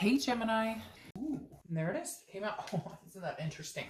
Hey Gemini. Ooh, and there it is. Came out. Oh, isn't that interesting?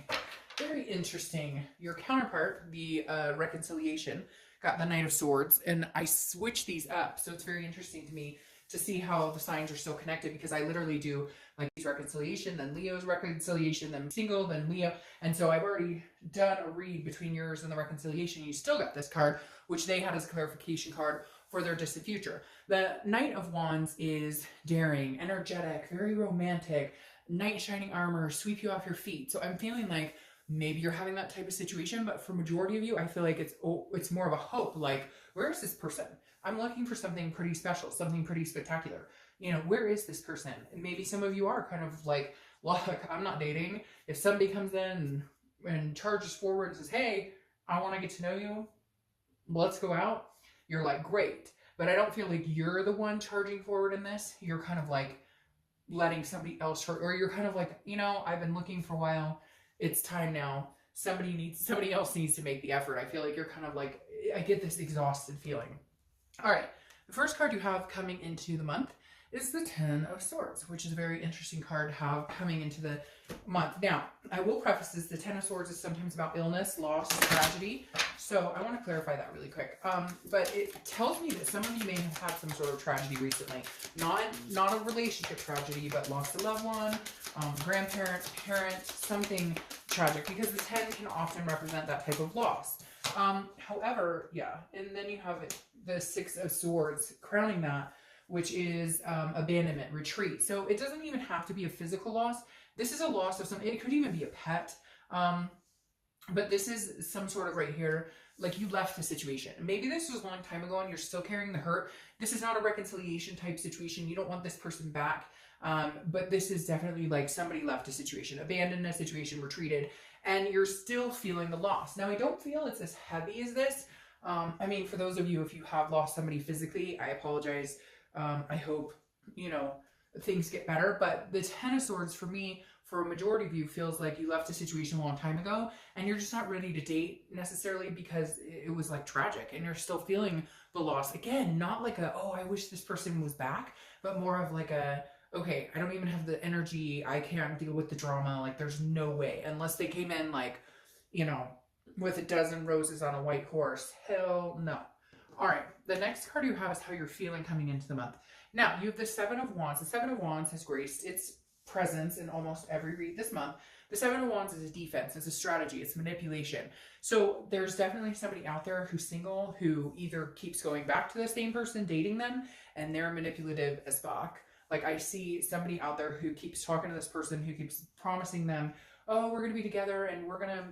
Very interesting. Your counterpart, the reconciliation, got the Knight of Swords, and I switched these up. So it's very interesting to me to see how the signs are still connected, because I literally do like these reconciliation, then Leo's reconciliation, then single, then Leo. And so I've already done a read between yours and the reconciliation. You still got this card, which they had as a clarification card for their distant future. The Knight of Wands is daring, energetic, very romantic, knight in shining armor, sweep you off your feet. So I'm feeling like maybe you're having that type of situation, but for majority of you, I feel like it's more of a hope. Like, where is this person? I'm looking for something pretty special, something pretty spectacular. You know, where is this person? And maybe some of you are kind of like, look, I'm not dating. If somebody comes in and charges forward and says, hey, I want to get to know you, let's go out, you're like, great. But I don't feel like you're the one charging forward in this. You're kind of like letting somebody else charge, or you're kind of like, you know, I've been looking for a while. It's time now. Somebody else needs to make the effort. I feel like you're kind of like, I get this exhausted feeling. All right. The first card you have coming into the month is the Ten of Swords, which is a very interesting card to have coming into the month. Now, I will preface this, the Ten of Swords is sometimes about illness, loss, tragedy. So I want to clarify that really quick. But it tells me that some of you may have had some sort of tragedy recently. Not a relationship tragedy, but lost a loved one, grandparent, parent, something tragic, because the 10 can often represent that type of loss. However, yeah, and then you have the Six of Swords crowning that, which is abandonment, retreat. So it doesn't even have to be a physical loss. This is a loss of something. It could even be a pet. But this is some sort of right here, like you left the situation. Maybe this was a long time ago and you're still carrying the hurt. This is not a reconciliation type situation. You don't want this person back. But this is definitely like somebody left a situation, abandoned a situation, retreated, and you're still feeling the loss. Now, I don't feel it's as heavy as this. I mean, for those of you, if you have lost somebody physically, I apologize. I hope, you know, things get better. But the Ten of Swords, for me, for a majority of you, feels like you left a situation a long time ago and you're just not ready to date necessarily because it was like tragic and you're still feeling the loss. Again, not like a, oh, I wish this person was back, but more of like a, okay, I don't even have the energy. I can't deal with the drama. Like, there's no way, unless they came in like, you know, with a dozen roses on a white horse. Hell no. All right, the next card you have is how you're feeling coming into the month. Now, you have the Seven of Wands. The Seven of Wands has graced its presence in almost every read this month. The Seven of Wands is a defense, it's a strategy, it's manipulation. So there's definitely somebody out there who's single who either keeps going back to the same person, dating them, and they're manipulative as fuck. Like, I see somebody out there who keeps talking to this person, who keeps promising them, oh, we're going to be together and we're going to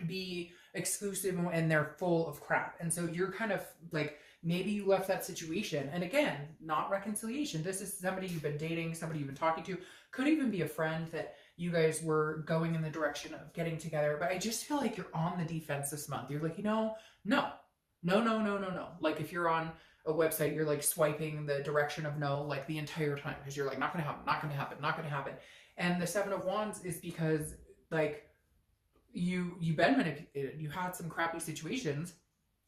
be exclusive, and they're full of crap. And so you're kind of like, maybe you left that situation. And again, not reconciliation. This is somebody you've been dating, somebody you've been talking to. Could even be a friend that you guys were going in the direction of getting together. But I just feel like you're on the defense this month. You're like, you know, no. Like, if you're on a website, you're like swiping the direction of no, like the entire time, because you're like, not going to happen, not going to happen, not going to happen. And the Seven of Wands is because like you've been manipulated. You had some crappy situations.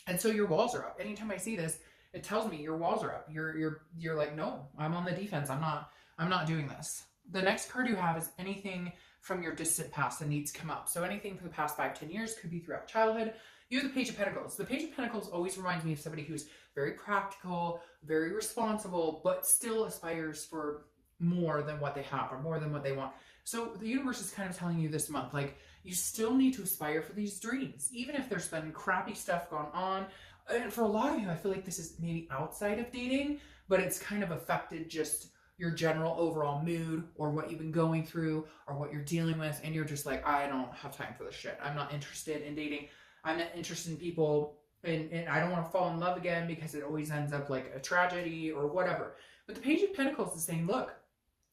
And so your walls are up. Anytime I see this, it tells me your walls are up. You're like, no, I'm on the defense. I'm not doing this. The next card you have is anything from your distant past that needs to come up. So anything from the past 5-10 years, could be throughout childhood. You have the Page of Pentacles. The Page of Pentacles always reminds me of somebody who's very practical, very responsible, but still aspires for more than what they have or more than what they want. So the universe is kind of telling you this month, like, you still need to aspire for these dreams, even if there's been crappy stuff going on. And for a lot of you, I feel like this is maybe outside of dating, but it's kind of affected just your general overall mood or what you've been going through or what you're dealing with. And you're just like, I don't have time for this shit. I'm not interested in dating. I'm not interested in people. And I don't want to fall in love again because it always ends up like a tragedy or whatever. But the Page of Pentacles is saying, look,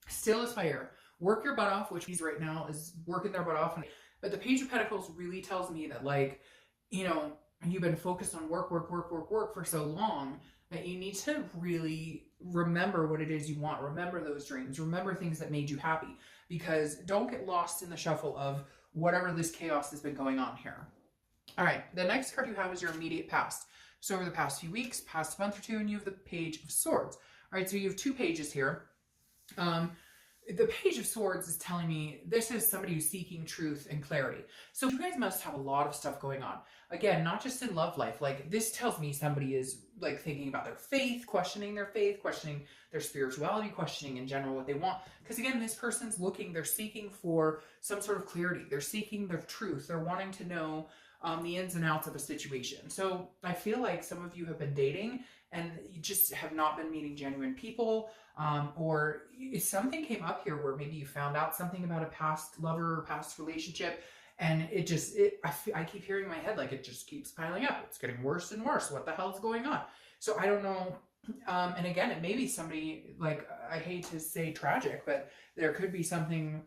still aspire. Work your butt off, which he's right now is working their butt off. But the Page of Pentacles really tells me that, like, you know, you've been focused on work for so long that you need to really remember what it is you want. Remember those dreams. Remember things that made you happy. Because don't get lost in the shuffle of whatever this chaos has been going on here. All right, the next card you have is your immediate past. So over the past few weeks, past month or two, and you have the Page of Swords. All right, so you have two pages here. the Page of Swords is telling me this is somebody who's seeking truth and clarity. So you guys must have a lot of stuff going on. Again, not just in love life. Like, this tells me somebody is like thinking about their faith, questioning their spirituality, questioning in general what they want. Because again, this person's looking, they're seeking for some sort of clarity. They're seeking their truth. They're wanting to know the ins and outs of a situation. So I feel like some of you have been dating and you just have not been meeting genuine people, or something came up here where maybe you found out something about a past lover or past relationship, and I keep hearing in my head like it just keeps piling up. It's getting worse and worse. What the hell's going on? So I don't know. And again, it may be somebody, like, I hate to say tragic, but there could be something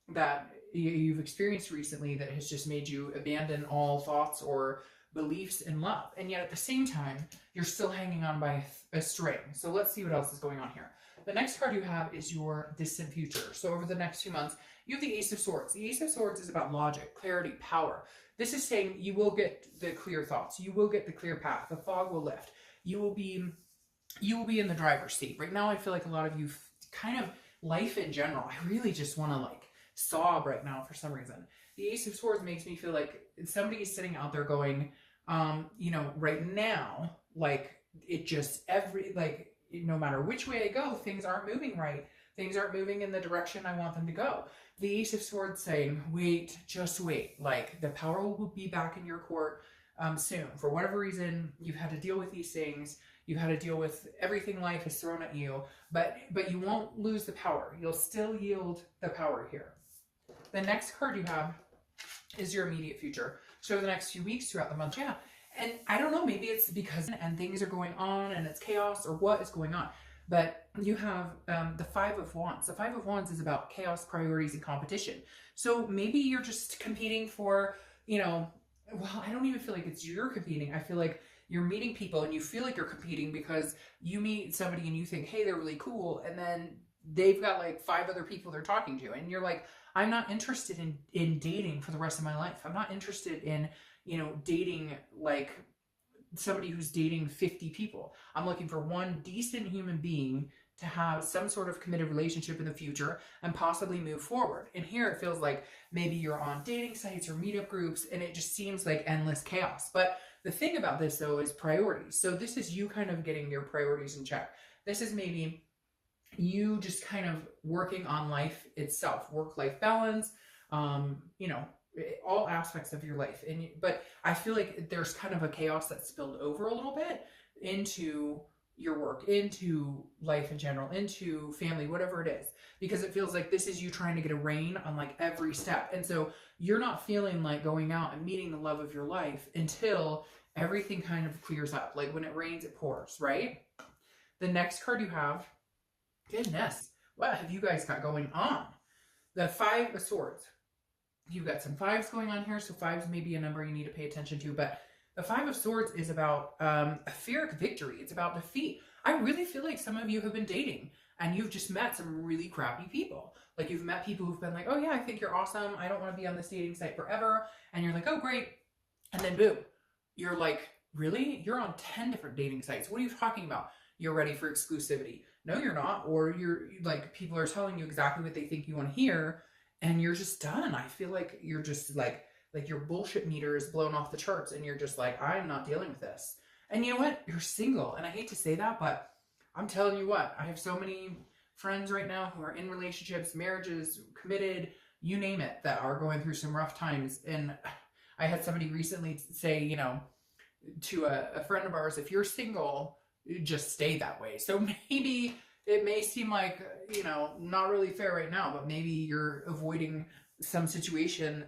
that you've experienced recently that has just made you abandon all thoughts or beliefs in love. And yet at the same time, you're still hanging on by a string. So let's see what else is going on here. The next card you have is your distant future. So over the next few months, you have the Ace of Swords. The Ace of Swords is about logic, clarity, power. This is saying you will get the clear thoughts. You will get the clear path. The fog will lift. You will be in the driver's seat. Right now, I feel like a lot of you kind of life in general. I really just want to like sob right now for some reason. The Ace of Swords makes me feel like somebody is sitting out there going, right now, like it just no matter which way I go, things aren't moving right. Things aren't moving in the direction I want them to go. The Ace of Swords saying, wait, just wait. Like the power will be back in your court soon. For whatever reason, you've had to deal with these things. You've had to deal with everything life has thrown at you, but you won't lose the power. You'll still yield the power here. The next card you have is your immediate future. So the next few weeks throughout the month, yeah. And I don't know, maybe it's because and things are going on and it's chaos or what is going on. But you have the Five of Wands. The Five of Wands is about chaos, priorities, and competition. So maybe you're just competing for, I don't even feel like it's you're competing. I feel like you're meeting people and you feel like you're competing because you meet somebody and you think, hey, they're really cool. And then they've got like 5 other people they're talking to. And you're like, I'm not interested in dating for the rest of my life. I'm not interested in, dating like somebody who's dating 50 people. I'm looking for one decent human being to have some sort of committed relationship in the future and possibly move forward. And here it feels like maybe you're on dating sites or meetup groups and it just seems like endless chaos. But the thing about this though is priorities. So this is you kind of getting your priorities in check. This is maybe you just kind of working on life itself, work-life balance, all aspects of your life. But I feel like there's kind of a chaos that spilled over a little bit into your work, into life in general, into family, whatever it is, because it feels like this is you trying to get a rein on like every step. And so you're not feeling like going out and meeting the love of your life until everything kind of clears up. Like when it rains, it pours, right? The next card you have, goodness, what have you guys got going on? The Five of Swords. You've got some 5s going on here, so 5s may be a number you need to pay attention to, but the Five of Swords is about a Pyrrhic victory. It's about defeat. I really feel like some of you have been dating and you've just met some really crappy people. Like you've met people who've been like, oh yeah, I think you're awesome. I don't want to be on this dating site forever. And you're like, oh great. And then boom, you're like, really? You're on 10 different dating sites. What are you talking about? You're ready for exclusivity. No, you're not. Or you're like, people are telling you exactly what they think you want to hear. And you're just done. I feel like you're just like your bullshit meter is blown off the charts and you're just like, I'm not dealing with this. And you know what? You're single. And I hate to say that, but I'm telling you what, I have so many friends right now who are in relationships, marriages, committed, you name it, that are going through some rough times. And I had somebody recently say, to a friend of ours, if you're single, just stay that way. So maybe it may seem like, not really fair right now, but maybe you're avoiding some situation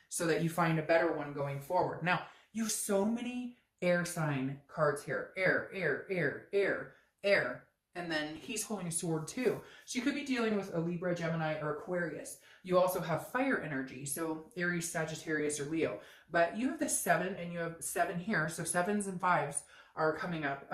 so that you find a better one going forward. Now, you have so many air sign cards here. Air, air, air, air, air. And then he's holding a sword too. So you could be dealing with a Libra, Gemini, or Aquarius. You also have fire energy. So Aries, Sagittarius, or Leo. But you have the 7 and you have 7 here. So 7s and 5s are coming up.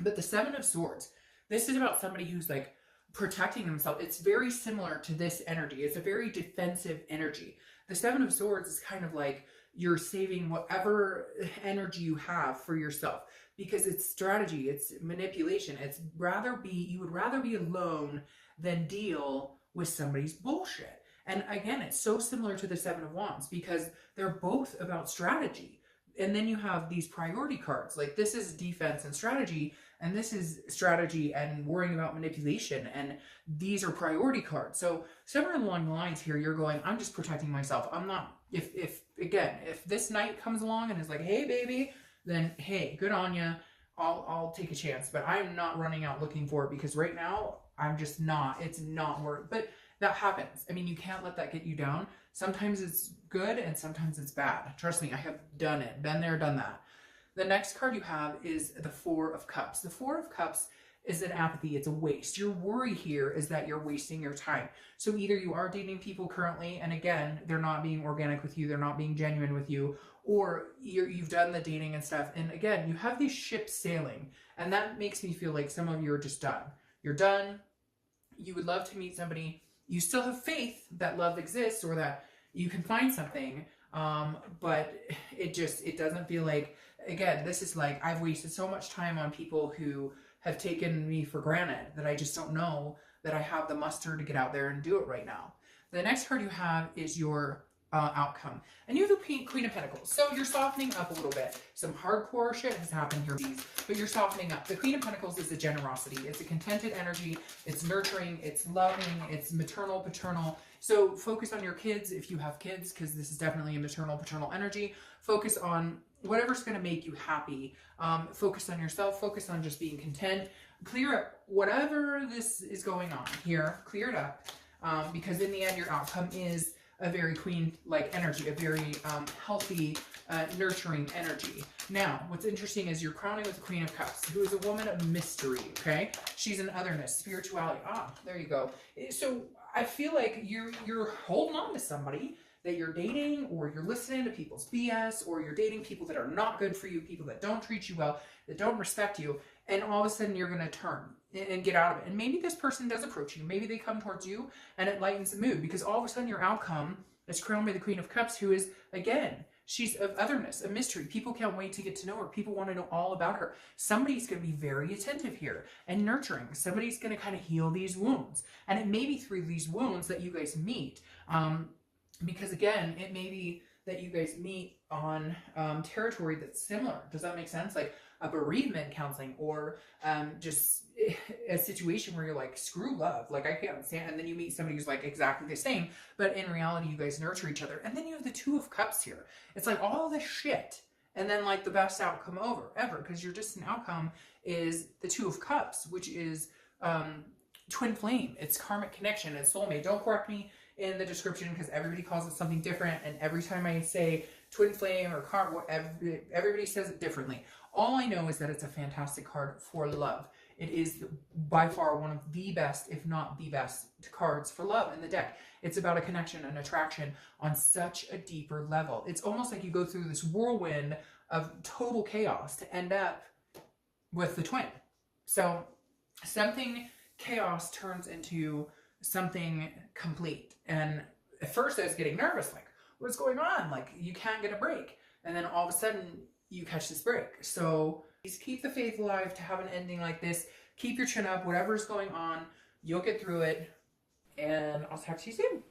But the 7 of Swords, this is about somebody who's like protecting themselves. It's very similar to this energy. It's a very defensive energy. The 7 of Swords is kind of like you're saving whatever energy you have for yourself because it's strategy, it's manipulation. You would rather be alone than deal with somebody's bullshit. And again, it's so similar to the Seven of Wands because they're both about strategy. And then you have these priority cards. Like this is defense and strategy, and this is strategy and worrying about manipulation. And these are priority cards. So somewhere along the lines here, you're going, I'm just protecting myself. I'm not, if this knight comes along and is like, hey baby, then hey, good on you. I'll take a chance, but I'm not running out looking for it because right now I'm just not, it's not worth, but that happens. I mean, you can't let that get you down. Sometimes it's good and sometimes it's bad. Trust me, I have done it, been there, done that. The next card you have is the Four of Cups. The Four of Cups is an apathy. It's a waste. Your worry here is that you're wasting your time. So either you are dating people currently, and again, they're not being organic with you, they're not being genuine with you, or you've done the dating and stuff. And again, you have these ships sailing, and that makes me feel like some of you are just done. You're done. You would love to meet somebody. You still have faith that love exists or that you can find something. But it doesn't feel like, again, this is like, I've wasted so much time on people who have taken me for granted that I just don't know that I have the muster to get out there and do it right now. The next card you have is your outcome. And you have the Queen of Pentacles. So you're softening up a little bit. Some hardcore shit has happened here, but you're softening up. The Queen of Pentacles is a generosity. It's a contented energy. It's nurturing. It's loving. It's maternal, paternal. So focus on your kids if you have kids, because this is definitely a maternal, paternal energy. Focus on whatever's going to make you happy. Focus on yourself. Focus on just being content. Clear up whatever this is going on here. Clear it up. Because in the end, your outcome is a very queen-like energy, a very healthy, nurturing energy. Now, what's interesting is you're crowning with the Queen of Cups, who is a woman of mystery, okay? She's an otherness, spirituality. Ah, there you go. So I feel like you're holding on to somebody that you're dating, or you're listening to people's BS, or you're dating people that are not good for you, people that don't treat you well, that don't respect you, and all of a sudden you're going to turn and get out of it. And maybe this person does approach you. Maybe they come towards you and it lightens the mood, because all of a sudden your outcome is crowned by the Queen of Cups, who is, again, she's of otherness, a mystery. People can't wait to get to know her. People want to know all about her. Somebody's going to be very attentive here and nurturing. Somebody's going to kind of heal these wounds. And it may be through these wounds that you guys meet. Because again, it may be that you guys meet on territory that's similar. Does that make sense? Like a bereavement counseling, or just a situation where you're like, screw love, like I can't stand, and then you meet somebody who's like exactly the same, but in reality you guys nurture each other. And then you have the Two of Cups here. It's like all this shit, and then like the best outcome ever, because your distant outcome is the Two of Cups, which is twin flame. It's karmic connection. It's soulmate. Don't correct me in the description, because everybody calls it something different, and every time I say twin flame or karma, everybody says it differently. All I know is that it's a fantastic card for love. It is by far one of the best, if not the best, cards for love in the deck. It's about a connection, an attraction on such a deeper level. It's almost like you go through this whirlwind of total chaos to end up with the twin. So something chaos turns into something complete. And at first I was getting nervous, like, what's going on? Like, you can't get a break. And then all of a sudden you catch this break. So please keep the faith alive to have an ending like this. Keep your chin up, whatever's going on, you'll get through it. And I'll talk to you soon.